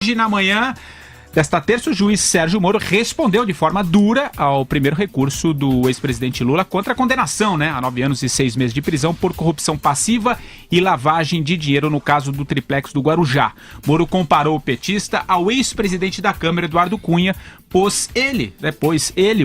Hoje na manhã desta terça, o juiz Sérgio Moro respondeu de forma dura ao primeiro recurso do ex-presidente Lula contra a condenação, a 9 anos e 6 meses de prisão por corrupção passiva e lavagem de dinheiro no caso do triplex do Guarujá. Moro comparou o petista ao ex-presidente da Câmara, Eduardo Cunha, pois ele,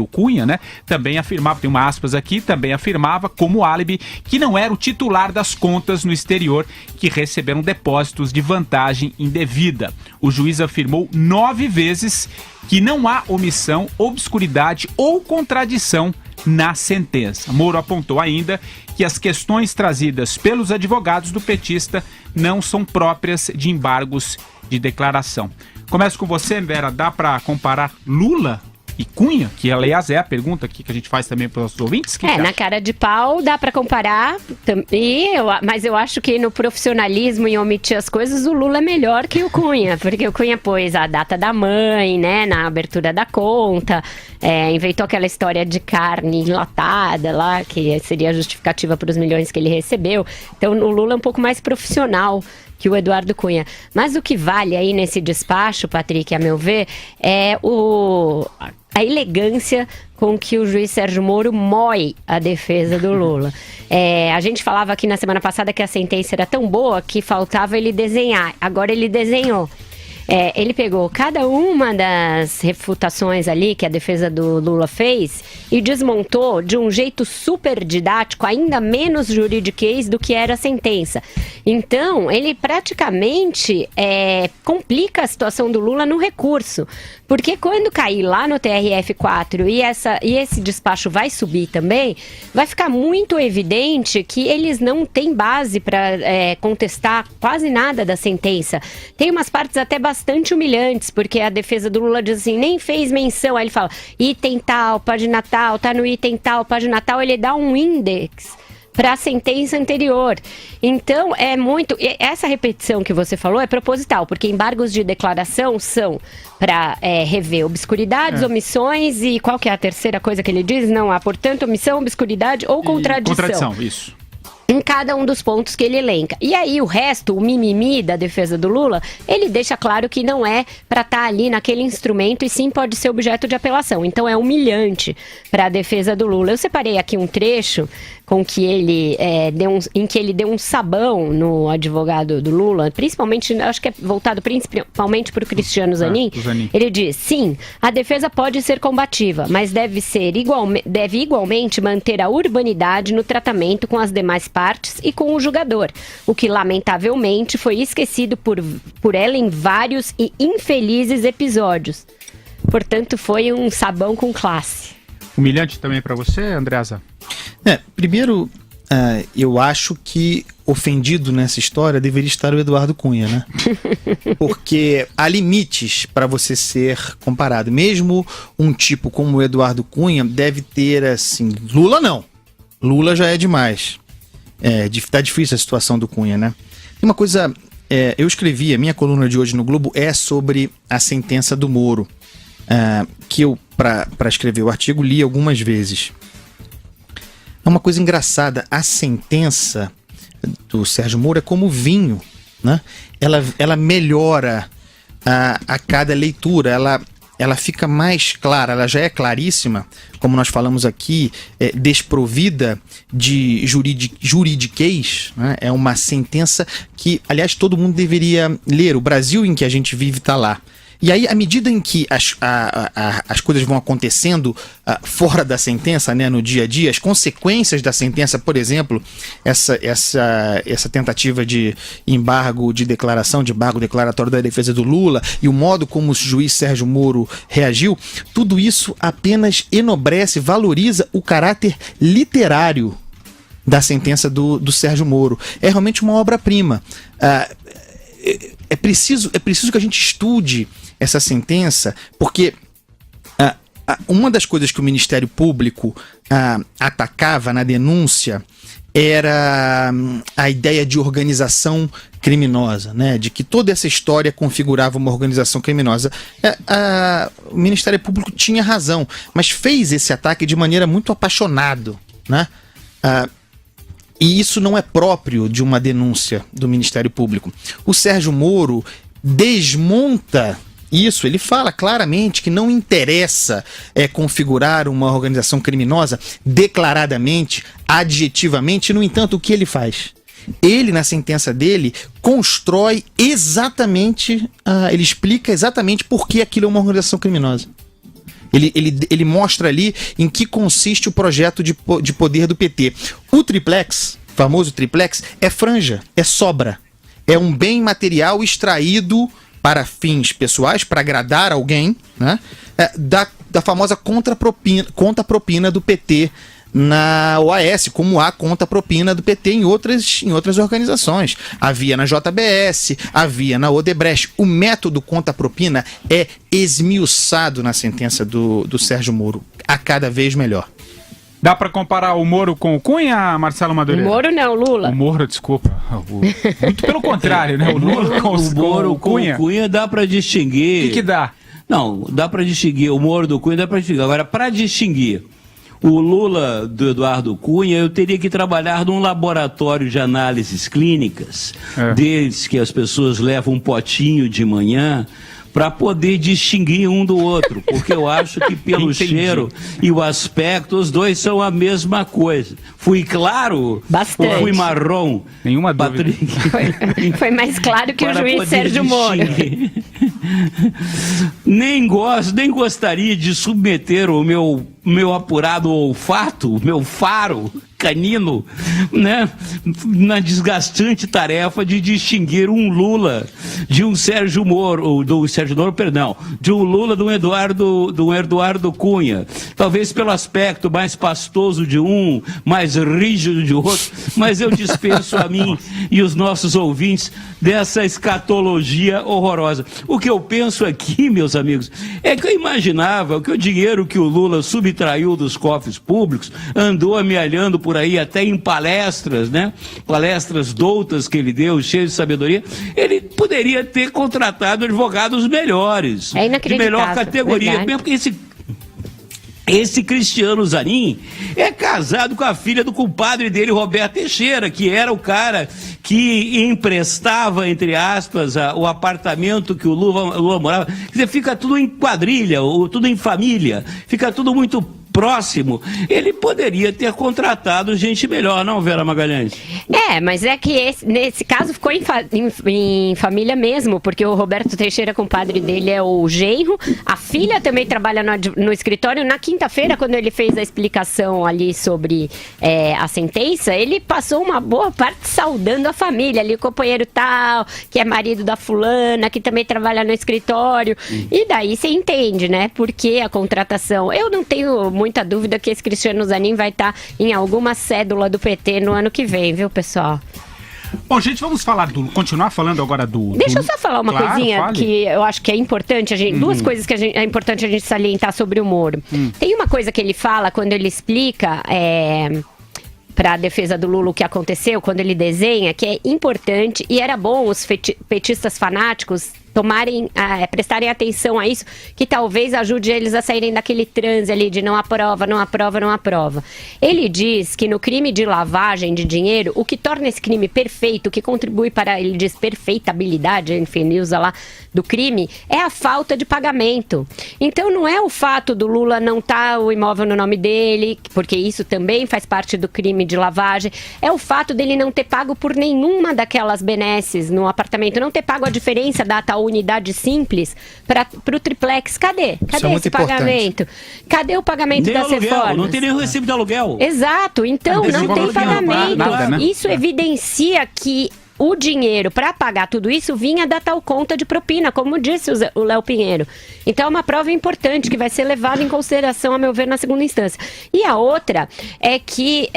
o Cunha, também afirmava, tem uma aspas aqui, também afirmava como álibi que não era o titular das contas no exterior que receberam depósitos de vantagem indevida. O juiz afirmou 9 vezes que não há omissão, obscuridade ou contradição na sentença. Moro apontou ainda que as questões trazidas pelos advogados do petista não são próprias de embargos de declaração. Começo com você, Vera. Dá para comparar Lula e Cunha? Que, aliás, é a pergunta aqui que a gente faz também para os nossos ouvintes. Na cara de pau dá para comparar, mas eu acho que no profissionalismo em omitir as coisas, o Lula é melhor que o Cunha, porque o Cunha pôs a data da mãe, na abertura da conta, inventou aquela história de carne enlatada lá, que seria justificativa para os milhões que ele recebeu. Então, o Lula é um pouco mais profissional que o Eduardo Cunha. Mas o que vale aí nesse despacho, Patrick, a meu ver, é a elegância com que o juiz Sérgio Moro mói a defesa do Lula. A gente falava aqui na semana passada que a sentença era tão boa que faltava ele desenhar. Agora ele desenhou. Ele pegou cada uma das refutações ali que a defesa do Lula fez e desmontou de um jeito super didático, ainda menos juridiquês do que era a sentença. Então, ele praticamente complica a situação do Lula no recurso. Porque quando cair lá no TRF4 e esse despacho vai subir também, vai ficar muito evidente que eles não têm base para contestar quase nada da sentença. Tem umas partes até bastante humilhantes, porque a defesa do Lula diz assim, nem fez menção. Aí ele fala, item tal, página tal, tá no item tal, página tal, ele dá um index para a sentença anterior. Então, essa repetição que você falou é proposital, porque embargos de declaração são para rever obscuridades, omissões e qual que é a terceira coisa que ele diz? Não há, portanto, omissão, obscuridade ou contradição. Contradição, isso. Em cada um dos pontos que ele elenca. E aí o resto, o mimimi da defesa do Lula, ele deixa claro que não é para estar ali naquele instrumento e sim pode ser objeto de apelação. Então é humilhante para a defesa do Lula. Eu separei aqui um trecho com que ele em que ele deu um sabão no advogado do Lula, principalmente, acho que é voltado principalmente para o Cristiano Zanin. Ele diz, sim, a defesa pode ser combativa, mas deve igualmente manter a urbanidade no tratamento com as demais partes e com o julgador, o que lamentavelmente foi esquecido por ela em vários e infelizes episódios. Portanto, foi um sabão com classe. Humilhante também para você, Andreasa? Primeiro, eu acho que ofendido nessa história deveria estar o Eduardo Cunha, Porque há limites para você ser comparado. Mesmo um tipo como o Eduardo Cunha deve ter, assim... Lula não. Lula já é demais. Tá difícil a situação do Cunha, Tem uma coisa... eu escrevi, a minha coluna de hoje no Globo é sobre a sentença do Moro. Que eu, para escrever o artigo, li algumas vezes. É uma coisa engraçada, a sentença do Sérgio Moro é como vinho, Ela melhora a cada leitura, ela fica mais clara, ela já é claríssima, como nós falamos aqui, desprovida de juridiquês, É uma sentença que, aliás, todo mundo deveria ler. O Brasil em que a gente vive está lá. E aí, à medida em que as coisas vão acontecendo fora da sentença, no dia a dia, as consequências da sentença, por exemplo, essa tentativa de embargo de declaração, de embargo declaratório da defesa do Lula e o modo como o juiz Sérgio Moro reagiu, tudo isso apenas enobrece, valoriza o caráter literário da sentença do Sérgio Moro. É realmente uma obra-prima. É preciso que a gente estude essa sentença, porque uma das coisas que o Ministério Público atacava na denúncia era a ideia de organização criminosa, de que toda essa história configurava uma organização criminosa. O Ministério Público tinha razão, mas fez esse ataque de maneira muito apaixonada, E isso não é próprio de uma denúncia do Ministério Público. O Sérgio Moro desmonta isso. Ele fala claramente que não interessa configurar uma organização criminosa declaradamente, adjetivamente. No entanto, o que ele faz? Ele, na sentença dele, constrói exatamente, ele explica exatamente por que aquilo é uma organização criminosa. Ele mostra ali em que consiste o projeto de poder do PT. O triplex, famoso triplex, é franja, é sobra. É um bem material extraído para fins pessoais, para agradar alguém, né? Da famosa conta-propina do PT na OAS, como há conta-propina do PT em outras organizações. Havia na JBS, havia na Odebrecht. O método conta-propina é esmiuçado na sentença do Sérgio Moro, a cada vez melhor. Dá pra comparar o Moro com o Cunha, Marcelo Madureira? O Moro não, Lula. O Moro, desculpa. Muito pelo contrário, né? O Lula com o Cunha. O Cunha dá pra distinguir. O que dá? Não, dá pra distinguir. O Moro do Cunha dá pra distinguir. Agora, pra distinguir o Lula do Eduardo Cunha, eu teria que trabalhar num laboratório de análises clínicas, desde que as pessoas levam um potinho de manhã, para poder distinguir um do outro, porque eu acho que pelo cheiro e o aspecto, os dois são a mesma coisa. Fui claro? Bastante. Ou fui marrom? Nenhuma dúvida. Foi mais claro que o juiz Sérgio Moro. Nem gostaria de submeter o meu apurado olfato, o meu faro canino, né, na desgastante tarefa de distinguir um Lula de um Sérgio Moro, de um Lula de um Eduardo Cunha. Talvez pelo aspecto mais pastoso de um, mais rígido de outro, mas eu dispenso a mim e os nossos ouvintes dessa escatologia horrorosa. O que eu penso aqui, meus amigos, é que eu imaginava que o dinheiro que o Lula subtraiu dos cofres públicos andou amealhando por aí até em palestras, né? Palestras doutas que ele deu, cheias de sabedoria. Ele poderia ter contratado advogados melhores, de melhor categoria, verdade. mesmo porque esse Cristiano Zanin é casado com a filha do compadre dele, Roberto Teixeira, que era o cara que emprestava, entre aspas, o apartamento que o Lula morava. Quer dizer, fica tudo em quadrilha, tudo em família, fica tudo muito próximo. Ele poderia ter contratado gente melhor, não, Vera Magalhães? Mas é que nesse caso ficou em família mesmo, porque o Roberto Teixeira, compadre dele, é o genro. A filha também trabalha no escritório. Na quinta-feira, quando ele fez a explicação ali sobre a sentença, ele passou uma boa parte saudando a família ali, o companheiro tal, que é marido da fulana, que também trabalha no escritório. E daí você entende, né? Porque a contratação... Eu não tenho muita dúvida que esse Cristiano Zanin vai estar em alguma cédula do PT no ano que vem, viu, pessoal? Bom, gente, vamos continuar falando agora do... Deixa eu só falar uma coisinha que eu acho que é importante, duas coisas que é importante a gente salientar sobre o Moro. Tem uma coisa que ele fala quando ele explica... para a defesa do Lula o que aconteceu, quando ele desenha, que é importante e era bom os petistas fanáticos prestarem atenção a isso, que talvez ajude eles a saírem daquele transe ali de não aprova, não aprova, não aprova. Ele diz que no crime de lavagem de dinheiro, o que torna esse crime perfeito, o que contribui para, ele diz, perfeitabilidade, enfim, ele usa lá, do crime, é a falta de pagamento. Então não é o fato do Lula não estar o imóvel no nome dele, porque isso também faz parte do crime de lavagem, é o fato dele não ter pago por nenhuma daquelas benesses no apartamento, não ter pago a diferença da tal unidade simples para o triplex. Cadê esse pagamento? Cadê o pagamento das reformas? Não tem nenhum recibo de aluguel. Exato, então não tem pagamento. Nada, né? Isso evidencia que o dinheiro para pagar tudo isso vinha da tal conta de propina, como disse o Léo Pinheiro. Então é uma prova importante que vai ser levada em consideração, a meu ver, na segunda instância. E a outra é que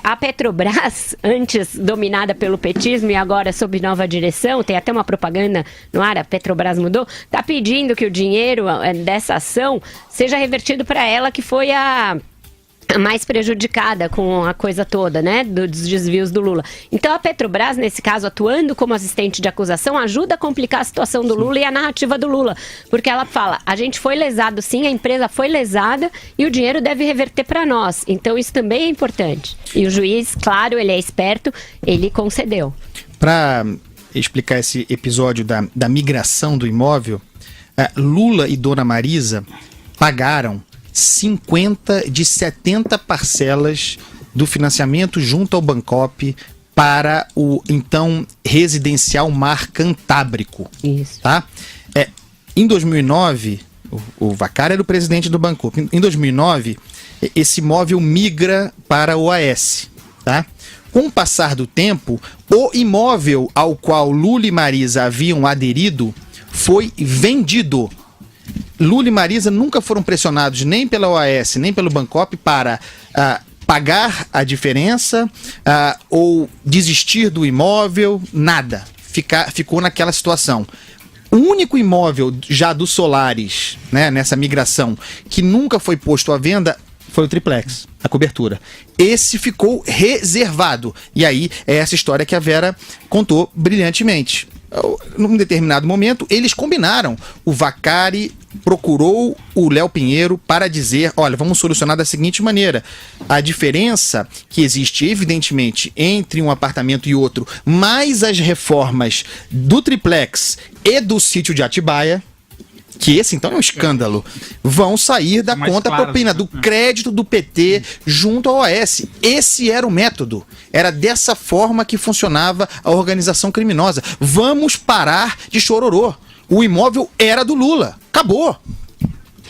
a Petrobras, antes dominada pelo petismo e agora sob nova direção, tem até uma propaganda no ar, a Petrobras mudou, está pedindo que o dinheiro dessa ação seja revertido para ela, que foi a mais prejudicada com a coisa toda, né, dos desvios do Lula. Então a Petrobras, nesse caso, atuando como assistente de acusação, ajuda a complicar a situação do Lula e a narrativa do Lula, porque ela fala, a gente foi lesado sim, a empresa foi lesada e o dinheiro deve reverter para nós. Então isso também é importante. E o juiz, claro, ele é esperto, ele concedeu. Para explicar esse episódio da migração do imóvel, Lula e Dona Marisa pagaram 50 de 70 parcelas do financiamento junto ao Bancop para o então residencial Mar Cantábrico. Isso. Tá? Em 2009, o Vaccari era o presidente do Bancop. Em 2009, esse imóvel migra para o OAS. Tá? Com o passar do tempo, o imóvel ao qual Lula e Marisa haviam aderido foi vendido. Lula e Marisa nunca foram pressionados nem pela OAS, nem pelo Bancop para pagar a diferença ou desistir do imóvel, nada. Ficou naquela situação. O único imóvel já do Solaris, né, nessa migração, que nunca foi posto à venda foi o triplex, a cobertura. Esse ficou reservado. E aí é essa história que a Vera contou brilhantemente. Num determinado momento, eles combinaram. O Vaccari procurou o Léo Pinheiro para dizer, olha, vamos solucionar da seguinte maneira. A diferença que existe, evidentemente, entre um apartamento e outro, mais as reformas do triplex e do sítio de Atibaia, que esse então é um escândalo, vão sair da conta propina, do crédito do PT junto ao OAS. Esse era o método. Era dessa forma que funcionava a organização criminosa. Vamos parar de chororô. O imóvel era do Lula. Acabou.